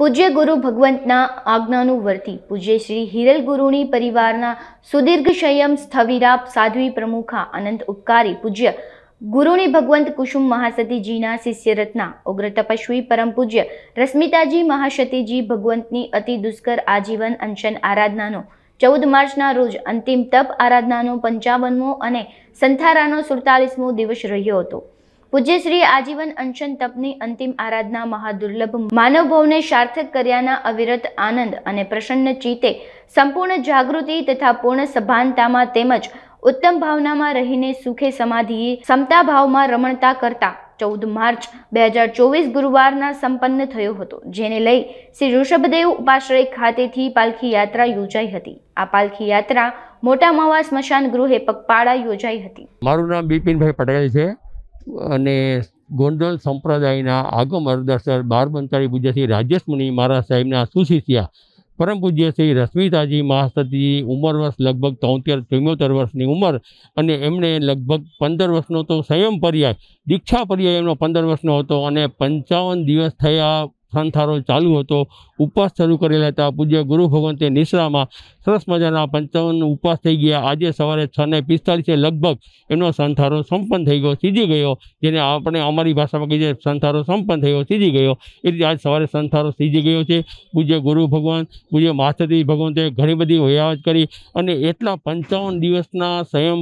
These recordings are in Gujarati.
પૂજ્ય ગુરુ ભગવંતના આજ્ઞાનું વર્તી પૂજ્ય શ્રી હિરલ ગુરુની પરિવારના સુદીર્ઘ સંયમ સ્થવિરા સાધ્વી પ્રમુખા અનંત ઉપકારી પૂજ્ય ગુરુની ભગવંત કુસુમ મહાસતીજીના શિષ્ય રત્ના ઉગ્ર તપસ્વી પરમ પૂજ્ય રશ્મિતાજી મહાસતીજી ભગવંતની અતિ દુષ્કર આજીવન અનશન આરાધનાનો 14 માર્ચના રોજ અંતિમ તપ આરાધનાનો 55મો અને સંથારાનો 47મો દિવસ રહ્યો હતો। પૂજ્ય શ્રી આજીવન અનશન તપની અંતિમ આરાધના મહાદુર્લભ માનવભવને સાર્થક કર્યાના અવિરત આનંદ અને પ્રસન્ન ચિત્તે સંપૂર્ણ જાગૃતિ તથા પૂર્ણ સભાનતામાં તેમજ ઉત્તમ ભાવનામાં રહીને સુખે સમાધિએ સમતા ભાવમાં રમણતા કરતા 14 માર્ચ 2024 ગુરુવારના સંપન્ન થયો હતો, જેને લઈ શ્રી ઋષભદેવ ઉપાશ્રય ખાતેથી પાલખી યાત્રા યોજાઈ હતી। આ પાલખી યાત્રા મોટા માવા સ્મશાન ગૃહે પગપાળા યોજાઈ હતી। મારું નામ બિપિનભાઈ પટેલ છે અને ગોંડલ સંપ્રદાયના આગમ અરદર્શક બારબંતારી પૂજ્ય શ્રી રાજેશ મુનિ મહારાજ સાહેબના સુશિષ્યા પરમ પૂજ્ય શ્રી રશ્મિતાજી મહાસતીજી ઉંમર વર્ષ લગભગ 73-74 વર્ષની ઉંમર અને એમણે લગભગ 15 વર્ષનો તો સંયમ પર્યાય દીક્ષા પર્યાય એમનો 15 વર્ષનો હતો અને 55 દિવસ થયા સંથારો ચાલુ હતો। ઉપવાસ શરૂ કરેલા હતા। પૂજ્ય ગુરુ ભગવંતે નિશ્રામાં સરસ મજાના 55 ઉપવાસ થઈ ગયા। આજે સવારે 6:45 લગભગ એમનો સંથારો સંપન્ન થઈ ગયો, સીધી ગયો, જેને આપણે અમારી ભાષામાં કહીએ સંથારો સંપન્ન થયો, સીધી ગયો। એ રીતે આજ સવારે સંથારો સીધી ગયો છે। પૂજ્ય ગુરુ ભગવાન પૂજ્ય મહાસતી ભગવંતે ઘણી બધી વયાવત કરી અને એટલા 55 દિવસના સંયમ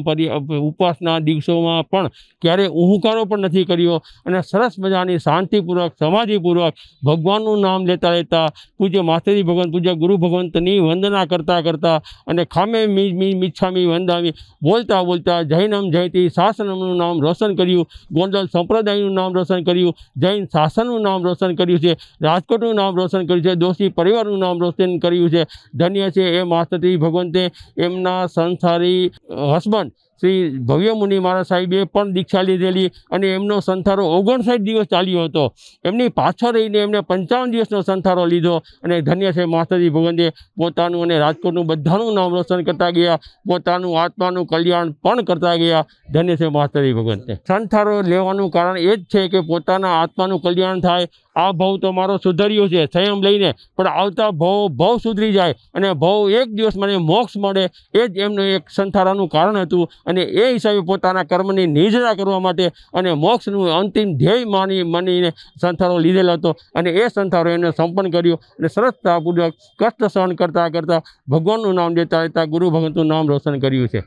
ઉપવાસના દિવસોમાં પણ ક્યારેય ઉહુકારો પણ નથી કર્યો અને સરસ મજાની શાંતિપૂર્વક સમાધિપૂર્વક ભગવાનનું નામ લેતા લેતા પૂજ્ય મહાસતી ભગવંત પૂજ્ય ગુરુ ભગવંતની વંદના કરતા કરતા અને ખામે મિચ્છામી વંદામી બોલતા બોલતા જૈનમ જયતી શાસનમનું નામ રોશન કર્યું, ગોંડલ સંપ્રદાયનું નામ રોશન કર્યું, જૈન શાસનનું નામ રોશન કર્યું છે, રાજકોટનું નામ રોશન કર્યું છે, દોશી પરિવારનું નામ રોશન કર્યું છે। ધન્ય છે એ મહાસતી ભગવંતે। એમના સંસારી હસબન્ડ શ્રી ભવ્ય મુનિ મહારાજ સાહેબે પણ દીક્ષા લીધેલી અને એમનો સંથારો 59 દિવસ ચાલ્યો હતો। એમની પાછળ રહીને એમને 55 દિવસનો સંથારો લીધો અને ધન્ય છે મહાસતી ભગવંતે પોતાનું અને રાજકોટનું બધાનું નામ રોશન કરતા ગયા, પોતાનું આત્માનું કલ્યાણ પણ કરતા ગયા। ધન્ય છે મહાસતી ભગવંતે। સંથારો લેવાનું કારણ એ જ છે કે પોતાના આત્માનું કલ્યાણ થાય। આ ભવ તો મારો સુધર્યો છે સંયમ લઈને, પણ આવતા ભવ સુધરી જાય અને ભવ એક દિવસ મને મોક્ષ મળે, એ જ એમનું એક સંથારાનું કારણ હતું અને એ હિસાબે પોતાના કર્મની નિર્જરા કરવા માટે અને મોક્ષનું અંતિમ ધ્યેય માનીને સંથારો લીધેલો હતો અને એ સંથારો એમને સંપન્ન કર્યો અને સરળતાપૂર્વક કષ્ટ સહન કરતાં કરતાં ભગવાનનું નામ લેતા લેતા ગુરુ ભગવંતનું નામ રોશન કર્યું છે।